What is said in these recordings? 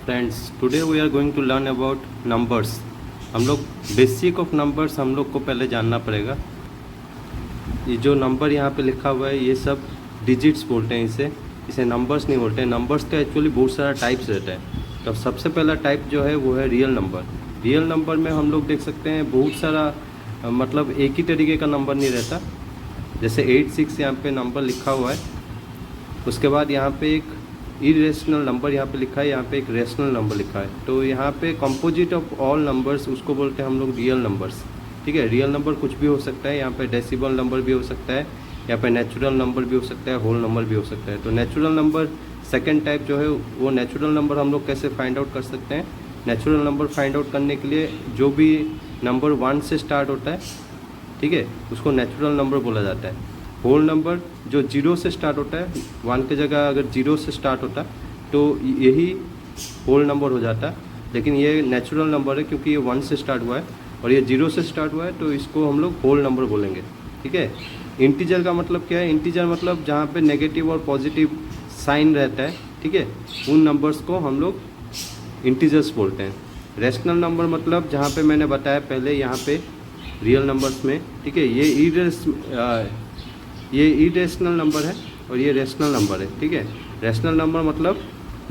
Friends, today we are going to learn about numbers. हम लोग basic of numbers हम लोग को पहले जानना पड़ेगा। ये जो नंबर यहाँ पे लिखा हुआ है ये सब डिजिट्स बोलते हैं, इसे नंबर्स नहीं बोलते हैं। नंबर्स का एक्चुअली बहुत सारा टाइप्स रहता है। तो सबसे पहला टाइप जो है वो है रियल नंबर। रियल नंबर में हम लोग देख सकते हैं बहुत सारा मतलब एक ही तरीके का नंबर नहीं रहता। जैसे 86 यहाँ पे नंबर लिखा हुआ है, उसके बाद यहाँ पे एक इरेशनल नंबर यहाँ पे लिखा है, यहाँ पे एक रेशनल नंबर लिखा है। तो यहाँ पे कंपोजिट ऑफ ऑल नंबर्स उसको बोलते हैं हम लोग रियल नंबर्स। ठीक है, रियल नंबर कुछ भी हो सकता है। यहाँ पे डेसिबल नंबर भी हो सकता है, यहाँ पे नेचुरल नंबर भी हो सकता है, होल नंबर भी हो सकता है। तो नेचुरल नंबर सेकंड टाइप जो है वो नेचुरल नंबर हम लोग कैसे फाइंड आउट कर सकते हैं। नेचुरल नंबर फाइंड आउट करने के लिए जो भी नंबर 1 से स्टार्ट होता है, ठीक है, उसको नेचुरल नंबर बोला जाता है। होल नंबर जो 0 से स्टार्ट होता है, 1 की जगह अगर 0 से स्टार्ट होता तो यही होल नंबर हो जाता। लेकिन ये नेचुरल नंबर है क्योंकि ये 1 से स्टार्ट हुआ है और ये 0 से स्टार्ट हुआ है, तो इसको हम लोग होल नंबर बोलेंगे। ठीक है, इंटीजर का मतलब क्या है? इंटीजर मतलब जहाँ पे नेगेटिव और पॉजिटिव साइन रहता है, ठीक है, उन नंबर्स को हम लोग इंटीजर्स बोलते हैं। रेशनल नंबर मतलब जहाँ पे मैंने बताया पहले यहाँ पे रियल नंबर्स में, ठीक है, ये इरेशनल नंबर है और ये रेशनल नंबर है। ठीक है, रेशनल नंबर मतलब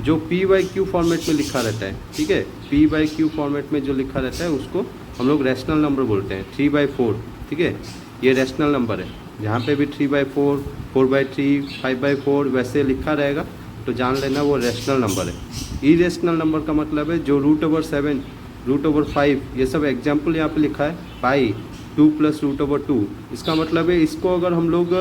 जो p/q फॉर्मेट में लिखा रहता है, ठीक है, p/q फॉर्मेट में जो लिखा रहता है उसको हम लोग रेशनल नंबर बोलते हैं। 3/4, ठीक है, ये रेशनल नंबर है। जहाँ पे भी 3/4, 4/3, 5/4 वैसे लिखा रहेगा तो जान लेना वो रेशनल नंबर है। इरेशनल नंबर का मतलब है जो √7, √5 ये सब एग्जाम्पल यहाँ पे लिखा है। पाई 2 + √2, इसका मतलब है इसको अगर हम लोग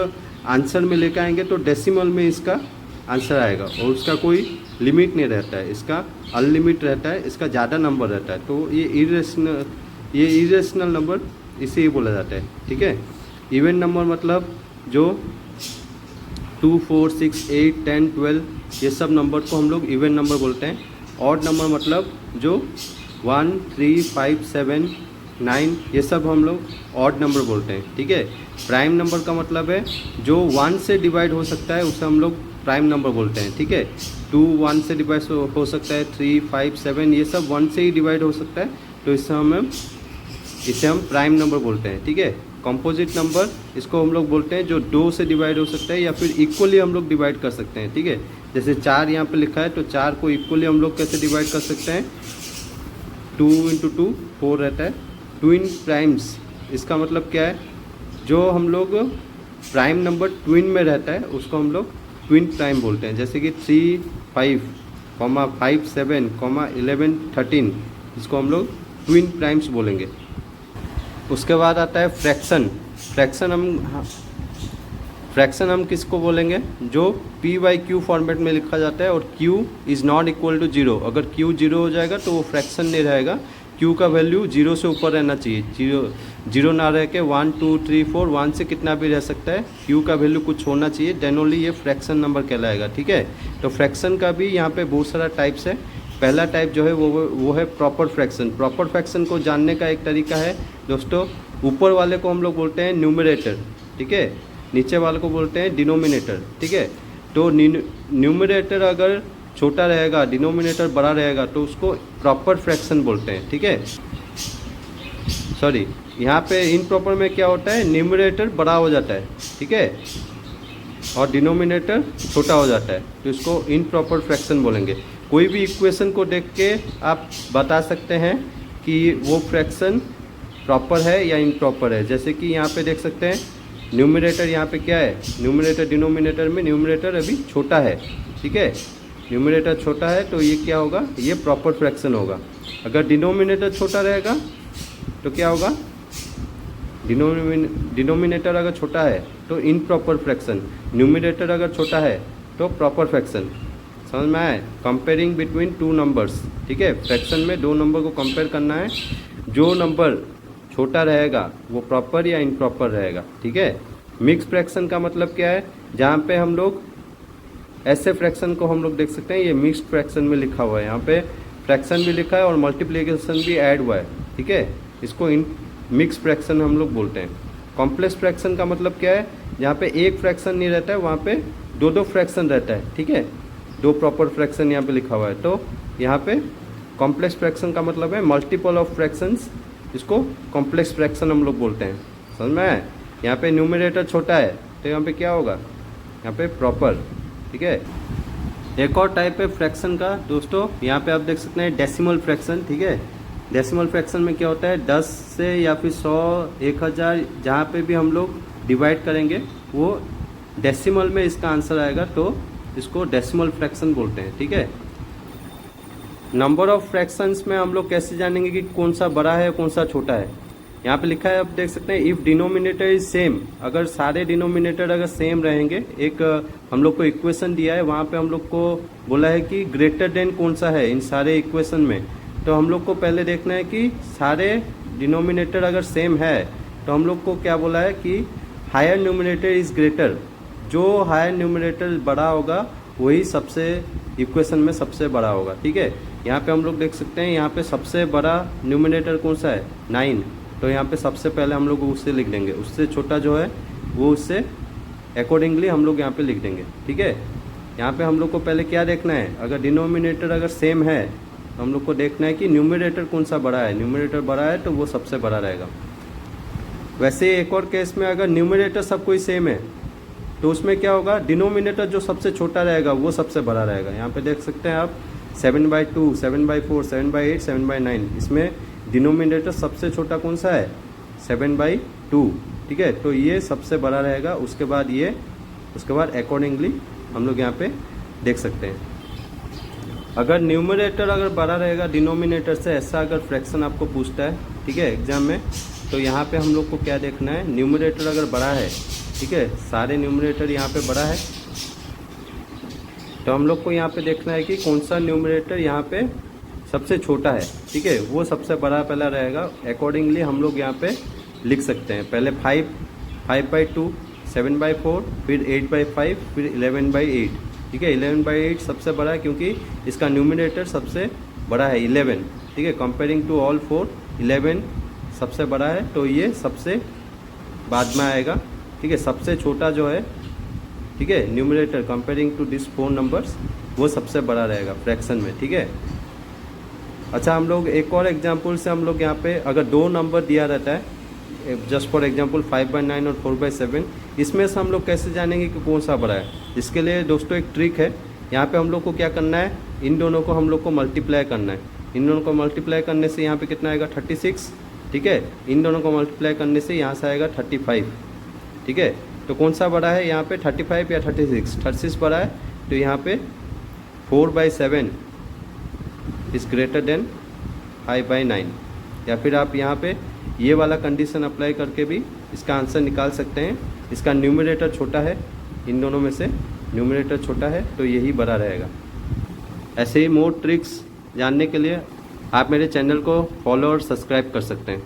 आंसर में लेकर आएंगे तो डेसिमल में इसका आंसर आएगा और उसका कोई लिमिट नहीं रहता है, इसका अनलिमिट रहता है, इसका ज़्यादा नंबर रहता है। तो ये इरेशनल नंबर इसे ही बोला जाता है। ठीक है, इवन नंबर मतलब जो 2, 4, 6, 8, 10, 12 ये सब नंबर को हम लोग इवन नंबर बोलते हैं। ऑड नंबर मतलब जो 1, 3, 5, 7, 9 ये सब हम लोग ऑड नंबर बोलते हैं। ठीक है, प्राइम नंबर का मतलब है जो 1 से डिवाइड हो सकता है उसे हम लोग प्राइम नंबर बोलते हैं। ठीक है, 2 1 से डिवाइड हो सकता है, 3, 5, 7 ये सब 1 से ही डिवाइड हो सकता है, तो इसे हम प्राइम नंबर बोलते हैं। ठीक है, कंपोजिट नंबर इसको हम लोग बोलते हैं जो 2 से डिवाइड हो सकता है या फिर इक्वली हम लोग डिवाइड कर सकते हैं। ठीक है, जैसे 4 यहाँ पे लिखा है तो 4 को इक्वली हम लोग कैसे डिवाइड कर सकते हैं? 2 × 2 4 रहता है। ट्विन प्राइम्स इसका मतलब क्या है? जो हम लोग प्राइम नंबर ट्विन में रहता है उसको हम लोग ट्विन प्राइम बोलते हैं। जैसे कि 3, 5, 5, 7, 11, 13 इसको हम लोग ट्विन प्राइम्स बोलेंगे। उसके बाद आता है फ्रैक्शन। फ्रैक्शन हम किसको बोलेंगे? जो p/q फॉर्मेट में लिखा जाता है और q is not equal to 0। अगर q 0 हो जाएगा तो वो फ्रैक्शन नहीं रहेगा। q का वैल्यू 0 से ऊपर रहना चाहिए। 0 ना रह के 1, 2, 3, 4 1 से कितना भी रह सकता है, q का वैल्यू कुछ होना चाहिए, देन ओनली ये फ्रैक्शन नंबर कहलाएगा। ठीक है, तो फ्रैक्शन का भी यहाँ पे बहुत सारा टाइप्स है। पहला टाइप जो है वो है प्रॉपर फ्रैक्शन। प्रॉपर फ्रैक्शन को जानने का एक तरीका है दोस्तों, ऊपर वाले को हम लोग बोलते हैं न्यूमरेटर, ठीक है, नीचे वाले को बोलते हैं डिनोमिनेटर। ठीक है, तो न्यूमरेटर अगर छोटा रहेगा, डिनोमिनेटर बड़ा रहेगा तो उसको प्रॉपर फ्रैक्शन बोलते हैं। ठीक है, सॉरी, यहाँ पे इनप्रॉपर में क्या होता है? न्यूमरेटर बड़ा हो जाता है, ठीक है, और डिनोमिनेटर छोटा हो जाता है, तो इसको इनप्रॉपर फ्रैक्शन बोलेंगे। कोई भी इक्वेशन को देख के आप बता सकते हैं कि वो फ्रैक्शन प्रॉपर है या इनप्रॉपर है। जैसे कि यहाँ पे देख सकते हैं न्यूमरेटर यहाँ पे क्या है? न्यूमरेटर डिनोमिनेटर में न्यूमरेटर अभी छोटा है, ठीक है, न्यूमरेटर छोटा है तो ये क्या होगा? ये प्रॉपर फ्रैक्शन होगा। अगर डिनोमिनेटर छोटा रहेगा तो क्या होगा? डिनोमिनेटर अगर छोटा है तो इनप्रॉपर फ्रैक्शन, न्यूमरेटर अगर छोटा है तो प्रॉपर फ्रैक्शन। समझ में आए? Comparing between 2 numbers. ठीक है, फ्रैक्शन में 2 नंबर को कंपेयर करना है, जो नंबर छोटा रहेगा वो प्रॉपर या इनप्रॉपर रहेगा। ठीक है, मिक्स फ्रैक्शन का मतलब क्या है? जहाँ पे हम लोग ऐसे फ्रैक्शन को हम लोग देख सकते हैं, ये मिक्स्ड फ्रैक्शन में लिखा हुआ है, यहाँ पे फ्रैक्शन भी लिखा है और मल्टीप्लिकेशन भी ऐड हुआ है। ठीक है, इसको मिक्स फ्रैक्शन हम लोग बोलते हैं। कॉम्प्लेक्स फ्रैक्शन का मतलब क्या है? जहाँ पे एक फ्रैक्शन नहीं रहता है वहाँ पे 2 फ्रैक्शन रहता है। ठीक है, 2 प्रॉपर फ्रैक्शन यहाँ पे लिखा हुआ है, तो यहाँ पे कॉम्प्लेक्स फ्रैक्शन का मतलब है मल्टीपल ऑफ फ्रैक्शंस, इसको कॉम्प्लेक्स फ्रैक्शन हम लोग बोलते हैं। समझ में आया? यहाँ पे न्यूमरेटर छोटा है तो यहाँ पे क्या होगा, यहाँ पे प्रॉपर। ठीक है, एक और टाइप है फ्रैक्शन का दोस्तों, यहाँ पे आप देख सकते हैं डेसिमल फ्रैक्शन। ठीक है, डेसिमल फ्रैक्शन में क्या होता है, 10 से या फिर 100, 1000 जहाँ पे भी हम लोग डिवाइड करेंगे वो डेसिमल में इसका आंसर आएगा, तो इसको डेसिमल फ्रैक्शन बोलते हैं। ठीक है, नंबर ऑफ फ्रैक्शंस में हम लोग कैसे जानेंगे कि कौन सा बड़ा है कौन सा छोटा है। यहाँ पे लिखा है, आप देख सकते हैं, इफ़ डिनोमिनेटर इज सेम, अगर सारे डिनोमिनेटर अगर सेम रहेंगे, एक हम लोग को इक्वेशन दिया है, वहाँ पे हम लोग को बोला है कि ग्रेटर देन कौन सा है इन सारे इक्वेशन में। तो हम लोग को पहले देखना है कि सारे डिनोमिनेटर अगर सेम है तो हम लोग को क्या बोला है कि हायर न्यूमिनेटर इज ग्रेटर, जो हायर न्यूमिनेटर बड़ा होगा वही सबसे इक्वेशन में सबसे बड़ा होगा। ठीक है, यहाँ पे हम लोग देख सकते हैं, यहाँ पे सबसे बड़ा न्यूमिनेटर कौन सा है, 9, तो यहाँ पे सबसे पहले हम लोग उससे लिख देंगे, उससे छोटा जो है वो उससे अकॉर्डिंगली हम लोग यहाँ पे लिख देंगे। ठीक है, यहाँ पे हम लोग को पहले क्या देखना है, अगर डिनोमिनेटर अगर सेम है तो हम लोग को देखना है कि न्यूमिनेटर कौन सा बड़ा है, न्यूमिनेटर बड़ा है तो वो सबसे बड़ा रहेगा। वैसे एक और केस में अगर न्यूमिनेटर सब कोई सेम है तो उसमें क्या होगा, डिनोमिनेटर जो सबसे छोटा रहेगा वो सबसे बड़ा रहेगा। यहाँ पे देख सकते हैं आप 7/2, 7/4, 7/8, 7/9, इसमें डिनोमिनेटर सबसे छोटा कौन सा है, 7/2। ठीक है, तो ये सबसे बड़ा रहेगा, उसके बाद ये, उसके बाद अकॉर्डिंगली हम लोग यहाँ पे देख सकते हैं। अगर न्यूमरेटर अगर बड़ा रहेगा डिनोमिनेटर से, ऐसा अगर फ्रैक्शन आपको पूछता है, ठीक है, एग्जाम में, तो यहाँ पे हम लोग को क्या देखना है, न्यूमरेटर अगर बड़ा है, ठीक है, सारे न्यूमरेटर यहाँ पे बड़ा है, तो हम लोग को यहाँ पे देखना है कि कौन सा न्यूमरेटर यहाँ पे सबसे छोटा है। ठीक है, वो सबसे बड़ा पहला रहेगा, अकॉर्डिंगली हम लोग यहाँ पे लिख सकते हैं। पहले 5/2, 7/4, फिर 8/5, फिर 11/8। ठीक है, 11/8 सबसे बड़ा है क्योंकि इसका न्यूमरेटर सबसे बड़ा है 11। ठीक है, कंपेयरिंग टू ऑल 4, 11 सबसे बड़ा है, तो ये सबसे बाद में आएगा। ठीक है, सबसे छोटा जो है, ठीक है, numerator comparing to this 4 numbers, वो सबसे बड़ा रहेगा फ्रैक्शन में। ठीक है, अच्छा, हम लोग एक और एग्जांपल से हम लोग यहाँ पे अगर 2 नंबर दिया रहता है, जस्ट फॉर एग्जांपल 5/9 और 4/7, इसमें से हम लोग कैसे जानेंगे कि कौन सा बड़ा है। इसके लिए दोस्तों एक ट्रिक है, यहाँ पे हम लोग को क्या करना है, इन दोनों को हम लोग को मल्टीप्लाई करना है। इन दोनों को मल्टीप्लाई करने से यहाँ पे कितना आएगा, 36। ठीक है, इन दोनों को मल्टीप्लाई करने से यहाँ से आएगा 35। ठीक है, तो कौन सा बड़ा है यहाँ पे, 35 या 36? 36 बड़ा है, तो यहाँ पे 4/7 इज़ ग्रेटर देन 5/9। या फिर आप यहाँ पे ये वाला कंडीशन अप्लाई करके भी इसका आंसर निकाल सकते हैं। इसका न्यूमरेटर छोटा है, इन दोनों में से न्यूमरेटर छोटा है, तो यही बड़ा रहेगा। ऐसे ही मोर ट्रिक्स जानने के लिए आप मेरे चैनल को फॉलो और सब्सक्राइब कर सकते हैं।